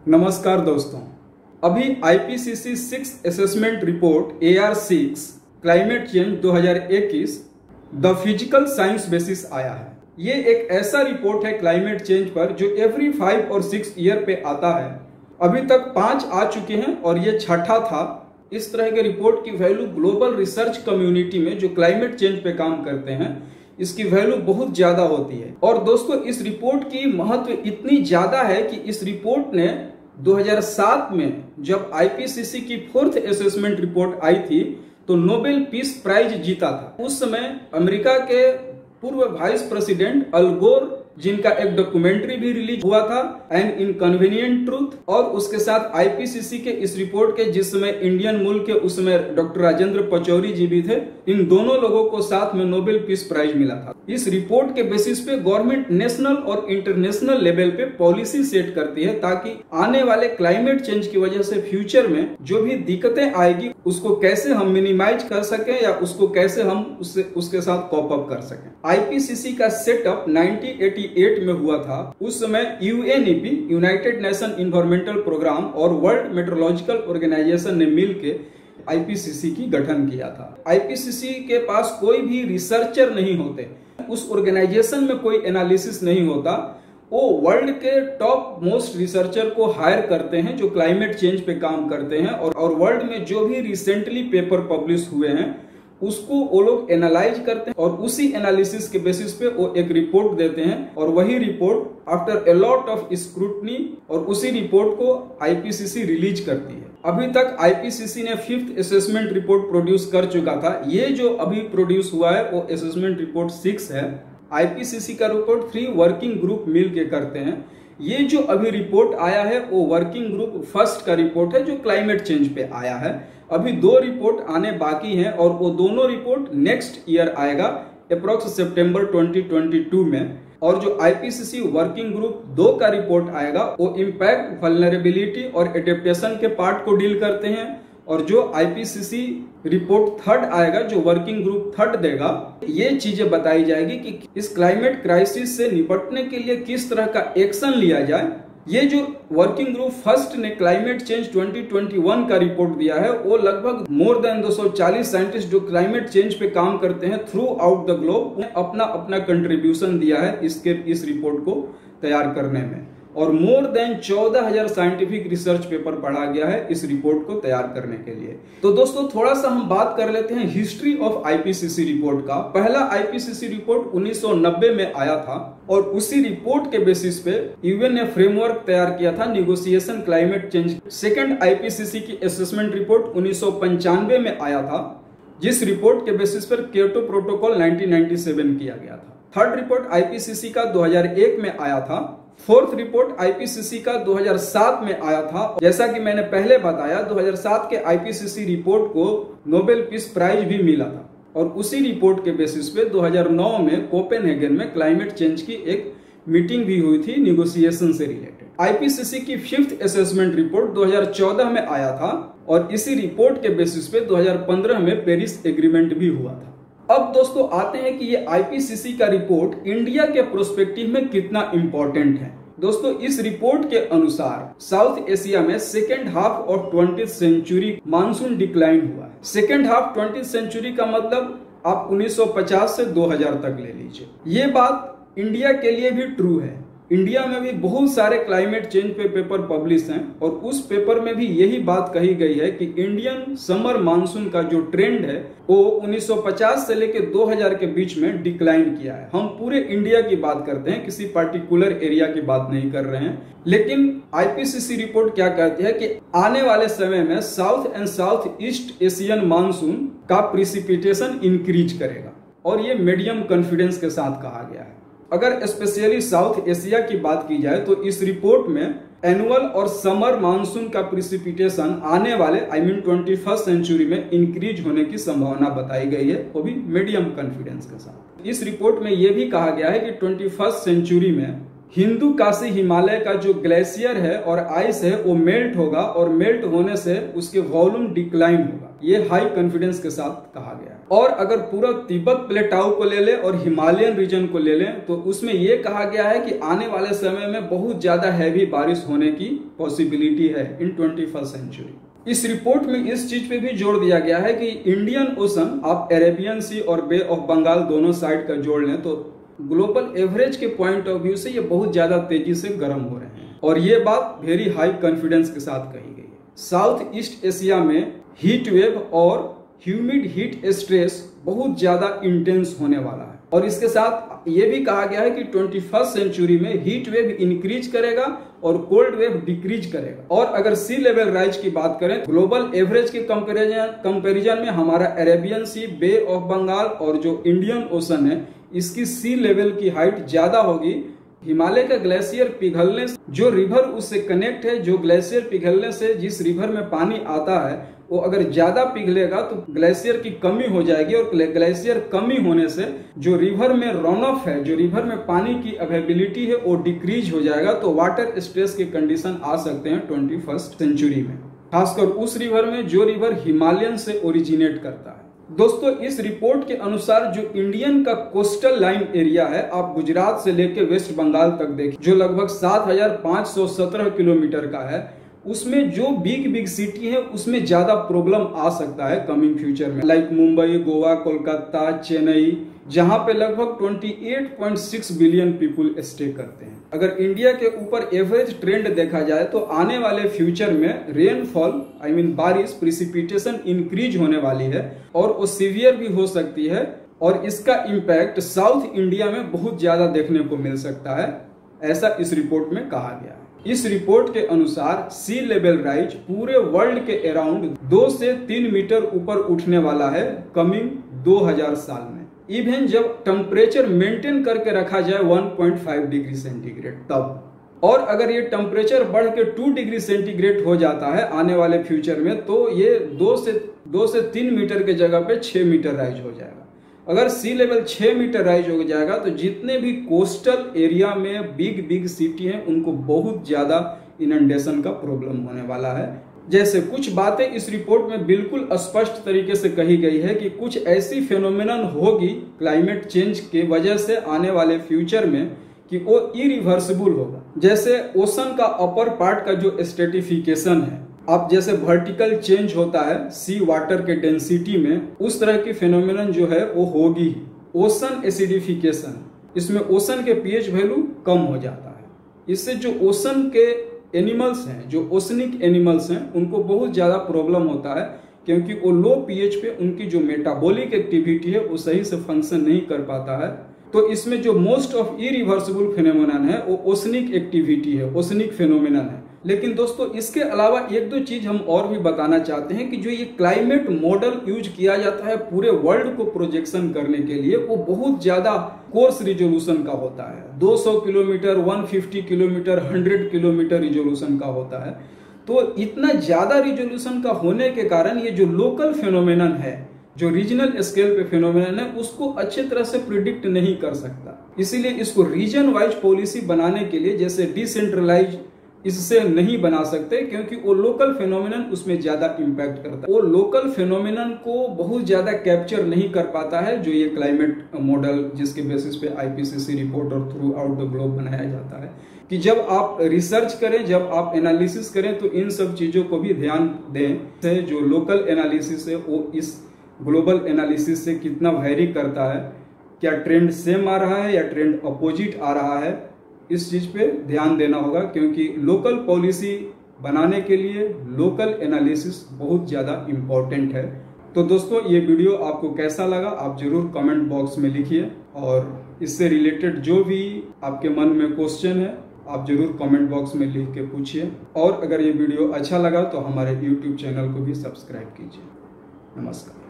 नमस्कार दोस्तों, अभी IPCC 6 assessment report AR6 climate change 2021 the physical science basis आया है। ये एक ऐसा रिपोर्ट है क्लाइमेट चेंज पर जो एवरी 5 और 6 ईयर पे आता है। अभी तक 5 आ चुके हैं और ये छठा था। इस तरह के रिपोर्ट की वैल्यू ग्लोबल रिसर्च कम्युनिटी में जो क्लाइमेट चेंज पे काम करते हैं इसकी वैल्यू बहुत ज्यादा होती है। और दोस्तों, इस रिपोर्ट की महत्व इतनी ज्यादा है कि इस रिपोर्ट ने 2007 में जब IPCC की 4th असेसमेंट रिपोर्ट आई थी तो नोबेल पीस प्राइज जीता था। उस समय अमेरिका के पूर्व वाइस प्रेसिडेंट अल गोर, जिनका एक डॉक्यूमेंट्री भी रिलीज हुआ था एन इनकन्वीनियंट ट्रूथ, और उसके साथ IPCC के इस रिपोर्ट के जिस समय इंडियन मूल के उस समय डॉक्टर राजेंद्र पचौरी जी भी थे, इन दोनों लोगों को साथ में नोबेल पीस प्राइज मिला था। इस रिपोर्ट के बेसिस पे गवर्नमेंट नेशनल और इंटरनेशनल लेवल पे पॉलिसी सेट करती है ताकि आने वाले क्लाइमेट चेंज की वजह से फ्यूचर में जो भी दिक्कतें आएगी उसको कैसे हम मिनिमाइज कर सकें या उसको कैसे हम उसके साथ कॉप अप कर सकें। IPCC का सेटअप 1988 में हुआ था। उस समय UNEP, United Nation environmental programme, और वर्ल्ड मेट्रोलॉजिकल ऑर्गेनाइजेशन ने मिलकर IPCC की गठन किया था। IPCC के पास कोई भी रिसर्चर नहीं होते, उस ऑर्गेनाइजेशन में कोई एनालिसिस नहीं होता। वो वर्ल्ड के टॉप मोस्ट रिसर्चर को हायर करते हैं जो क्लाइमेट चेंज पे काम करते हैं, और वर्ल्ड में जो भी रिसेंटली पेपर पब्लिश हुए हैं उसको वो लोग एनालाइज करते हैं और उसी एनालिसिस के बेसिस पे वो एक रिपोर्ट देते हैं, और वही report after a lot of scrutiny और उसी रिपोर्ट को IPCC रिलीज करती है। अभी तक IPCC ने 5th असेसमेंट रिपोर्ट प्रोड्यूस कर चुका था। ये जो अभी प्रोड्यूस हुआ है वो असेसमेंट रिपोर्ट 6 है। IPCC का रिपोर्ट 3 वर्किंग ग्रुप मिल के करते हैं। ये जो अभी रिपोर्ट आया है वो वर्किंग ग्रुप फर्स्ट का रिपोर्ट है जो क्लाइमेट चेंज पे आया है। अभी 2 रिपोर्ट आने बाकी हैं और वो दोनों रिपोर्ट नेक्स्ट ईयर आएगा अप्रोक्स सितंबर 2022 में। और जो IPCC वर्किंग ग्रुप 2 का रिपोर्ट आएगा वो इम्पैक्ट, वल्नरेबिलिटी और एडेप्टेशन के पार्ट को डील करते हैं। और जो IPCC रिपोर्ट 3rd आएगा जो वर्किंग ग्रुप 3rd देगा, ये चीजें बताई जाएगी कि इस क्लाइमेट क्राइसिस से निपटने के लिए किस तरह का एक्शन लिया जाए। ये जो वर्किंग ग्रुप फर्स्ट ने क्लाइमेट चेंज 2021 का रिपोर्ट दिया है वो लगभग मोर देन 240 साइंटिस्ट जो क्लाइमेट चेंज पे काम करते हैं थ्रू आउट द ग्लोब अपना अपना कंट्रीब्यूशन दिया है इस रिपोर्ट को तैयार करने में, और more than 14,000 scientific research paper पढ़ा गया है इस रिपोर्ट को तैयार करने के लिए। तो दोस्तों, थोड़ा सा हम बात कर लेते हैं हिस्ट्री ऑफ IPCC रिपोर्ट का। पहला IPCC रिपोर्ट 1990 में आया था और उसी रिपोर्ट के बेसिस पे UN ने फ्रेमवर्क तैयार किया था negotiation climate change. Second IPCC की असेसमेंट रिपोर्ट 1995 में आया था, जिस रिपोर्ट के बेसिस पर क्योटो प्रोटोकॉल 1997 किया गया था। थर्ड रिपोर्ट IPCC का 2001 में आया था। 4th रिपोर्ट IPCC का 2007 में आया था। जैसा कि मैंने पहले बताया, 2007 के IPCC रिपोर्ट को नोबेल पीस प्राइज भी मिला था, और उसी रिपोर्ट के बेसिस पे 2009 में कोपेनहेगन में क्लाइमेट चेंज की एक मीटिंग भी हुई थी निगोशिएशन से रिलेटेड। IPCC की 5th असेसमेंट रिपोर्ट 2014 में आया था, और इसी रिपोर्ट के बेसिस पे 2015 में पेरिस एग्रीमेंट भी हुआ था। अब दोस्तों आते हैं कि ये IPCC का रिपोर्ट इंडिया के प्रोस्पेक्टिव में कितना इंपॉर्टेंट है। दोस्तों, इस रिपोर्ट के अनुसार साउथ एशिया में second half of 20th century monsoon decline हुआ है। सेकेंड हाफ 20th सेंचुरी का मतलब आप 1950 से 2000 तक ले लीजिए। ये बात इंडिया के लिए भी ट्रू है। इंडिया में भी बहुत सारे क्लाइमेट चेंज पे पेपर पब्लिश हैं, और उस पेपर में भी यही बात कही गई है कि इंडियन समर मानसून का जो ट्रेंड है वो 1950 से लेकर 2000 के बीच में डिक्लाइन किया है। हम पूरे इंडिया की बात करते हैं, किसी पर्टिकुलर एरिया की बात नहीं कर रहे हैं। लेकिन IPCC रिपोर्ट क्या कहती है कि आने वाले समय में south and south east Asian monsoon का प्रिसिपिटेशन इंक्रीज करेगा, और ये मीडियम कॉन्फिडेंस के साथ कहा गया है। अगर स्पेशली साउथ एशिया की बात की जाए तो इस रिपोर्ट में एनुअल और समर मानसून का प्रिसिपिटेशन आने वाले 21st सेंचुरी में इंक्रीज होने की संभावना बताई गई है, वो भी मीडियम कॉन्फिडेंस के साथ। इस रिपोर्ट में यह भी कहा गया है कि 21st सेंचुरी में हिंदू काशी हिमालय का जो ग्लेशियर है और आइस है वो मेल्ट होगा, और मेल्ट होने से उसके वॉल्यूम डिक्लाइन होगा। ये हाई कॉन्फिडेंस के साथ कहा गया। और अगर पूरा तिब्बत प्लेटाउ को ले ले और हिमालयन रीजन को ले लें तो उसमें ये कहा गया है कि आने वाले समय में बहुत ज्यादा हैवी बारिश होने की पॉसिबिलिटी है इन 21st सेंचुरी। इस रिपोर्ट में इस चीज पे भी जोर दिया गया है कि इंडियन ओशन आप अरेबियन सी और बे ऑफ बंगाल दोनों साइड का जोड़ लें तो ग्लोबल एवरेज के पॉइंट ऑफ व्यू से ये बहुत ज्यादा तेजी से गर्म हो रहे हैं और ये बात वेरी हाई कॉन्फिडेंस के साथ कही गई है। साउथ ईस्ट एशिया में हीट वेव और ह्यूमिड हीट स्ट्रेस बहुत ज्यादा इंटेंस होने वाला है और इसके साथ ये भी कहा गया है कि 21st सेंचुरी में हीट वेव इंक्रीज करेगा और कोल्ड वेव डिक्रीज करेगा। और अगर सी लेवल राइज की बात करें ग्लोबल एवरेज के कंपैरिजन में हमारा Arabian Sea, Bay of Bengal और जो इंडियन ओशन है इसकी सी लेवल की हाइट ज्यादा होगी। हिमालय का ग्लेशियर पिघलने से जो रिवर उससे कनेक्ट है, जो ग्लेशियर पिघलने से जिस रिवर में पानी आता है वो अगर ज्यादा पिघलेगा तो ग्लेशियर की कमी हो जाएगी और ग्लेशियर कमी होने से जो रिवर में रन ऑफ है, जो रिवर में पानी की अवेलेबिलिटी है वो डिक्रीज हो जाएगा। तो वाटर स्ट्रेस के कंडीशन आ सकते हैं 21st सेंचुरी में, खासकर उस रिवर में जो रिवर हिमालयन से ओरिजिनेट करता है। दोस्तों इस रिपोर्ट के अनुसार जो इंडियन का कोस्टल लाइन एरिया है, आप गुजरात से लेकर वेस्ट बंगाल तक देखिए, जो लगभग 7,517 किलोमीटर का है, उसमें जो बिग सिटी है उसमें ज्यादा प्रॉब्लम आ सकता है कमिंग फ्यूचर में, लाइक मुंबई, गोवा, कोलकाता, चेन्नई, जहां पे लगभग 28.6 बिलियन पीपुल स्टे करते हैं। अगर इंडिया के ऊपर एवरेज ट्रेंड देखा जाए तो आने वाले फ्यूचर में रेनफॉल बारिश, प्रिसिपिटेशन इंक्रीज होने वाली है और वो सीवियर भी हो सकती है और इसका इम्पैक्ट साउथ इंडिया में बहुत ज्यादा देखने को मिल सकता है, ऐसा इस रिपोर्ट में कहा गया है। इस रिपोर्ट के अनुसार सी लेवल राइज पूरे वर्ल्ड के अराउंड 2 से 3 मीटर ऊपर उठने वाला है कमिंग 2000 साल में। इवन जब टेम्परेचर मेंटेन करके रखा जाए 1.5 डिग्री सेंटीग्रेड तब, और अगर ये टेम्परेचर बढ़ के 2 डिग्री सेंटीग्रेड हो जाता है आने वाले फ्यूचर में तो ये 2 से 3 मीटर के जगह पे 6 मीटर राइज हो जाएगा। अगर सी लेवल 6 मीटर राइज हो जाएगा तो जितने भी कोस्टल एरिया में बिग सिटी हैं उनको बहुत ज्यादा इनंडेशन का प्रॉब्लम होने वाला है। जैसे कुछ बातें इस रिपोर्ट में बिल्कुल स्पष्ट तरीके से कही गई है कि कुछ ऐसी फेनोमेनन होगी क्लाइमेट चेंज के वजह से आने वाले फ्यूचर में कि वो इरिवर्सिबल होगा। जैसे ओशन का अपर पार्ट का जो स्ट्रेटिफिकेशन है, अब जैसे वर्टिकल चेंज होता है सी वाटर के डेंसिटी में, उस तरह की फेनोमेनन जो है वो होगी। ओशन एसिडिफिकेशन, इसमें ओशन के पीएच वैल्यू कम हो जाता है, इससे जो ओशन के एनिमल्स हैं, जो ओशनिक एनिमल्स हैं, उनको बहुत ज्यादा प्रॉब्लम होता है क्योंकि वो लो पीएच पे उनकी जो मेटाबॉलिक एक्टिविटी है वो सही से फंक्शन नहीं कर पाता है। तो इसमें जो मोस्ट ऑफ इरिवर्सिबल फेनोमेनन है वो ओशनिक एक्टिविटी है, ओशनिक फेनोमेनन है। लेकिन दोस्तों इसके अलावा 1-2 चीज हम और भी बताना चाहते हैं कि जो ये क्लाइमेट मॉडल यूज किया जाता है पूरे वर्ल्ड को प्रोजेक्शन करने के लिए, वो बहुत ज्यादा कोर्स रिजोल्यूशन का होता है। 200 किलोमीटर, 150 किलोमीटर, 100 किलोमीटर रिजोल्यूशन का होता है। तो इतना ज्यादा रिजोल्यूशन का होने के कारण ये जो लोकल फेनोमेनन है, जो रीजनल स्केल पे फेनोमेनन है, उसको अच्छे तरह से प्रिडिक्ट नहीं कर सकता। इसीलिए इसको रीजन वाइज पॉलिसी बनाने के लिए जैसे डिसेंट्रलाइज इससे नहीं बना सकते क्योंकि वो लोकल फेनोमेनन उसमें ज्यादा इम्पैक्ट करता है। वो लोकल फेनोमेनन को बहुत ज्यादा कैप्चर नहीं कर पाता है जो ये क्लाइमेट मॉडल जिसके बेसिस पे आईपीसीसी रिपोर्ट और थ्रू आउट द ग्लोब बनाया जाता है। कि जब आप रिसर्च करें, जब आप एनालिसिस करें तो इन सब चीजों को भी ध्यान दें। जो लोकल एनालिसिस है वो इस ग्लोबल एनालिसिस से कितना वेरी करता है, क्या ट्रेंड सेम आ रहा है या ट्रेंड अपोजिट आ रहा है, इस चीज पे ध्यान देना होगा क्योंकि लोकल पॉलिसी बनाने के लिए लोकल एनालिसिस बहुत ज्यादा इम्पोर्टेंट है। तो दोस्तों ये वीडियो आपको कैसा लगा आप जरूर कमेंट बॉक्स में लिखिए और इससे रिलेटेड जो भी आपके मन में क्वेश्चन है आप जरूर कमेंट बॉक्स में लिख के पूछिए। और अगर ये वीडियो अच्छा लगा तो हमारे YouTube चैनल को भी सब्सक्राइब कीजिए। नमस्कार।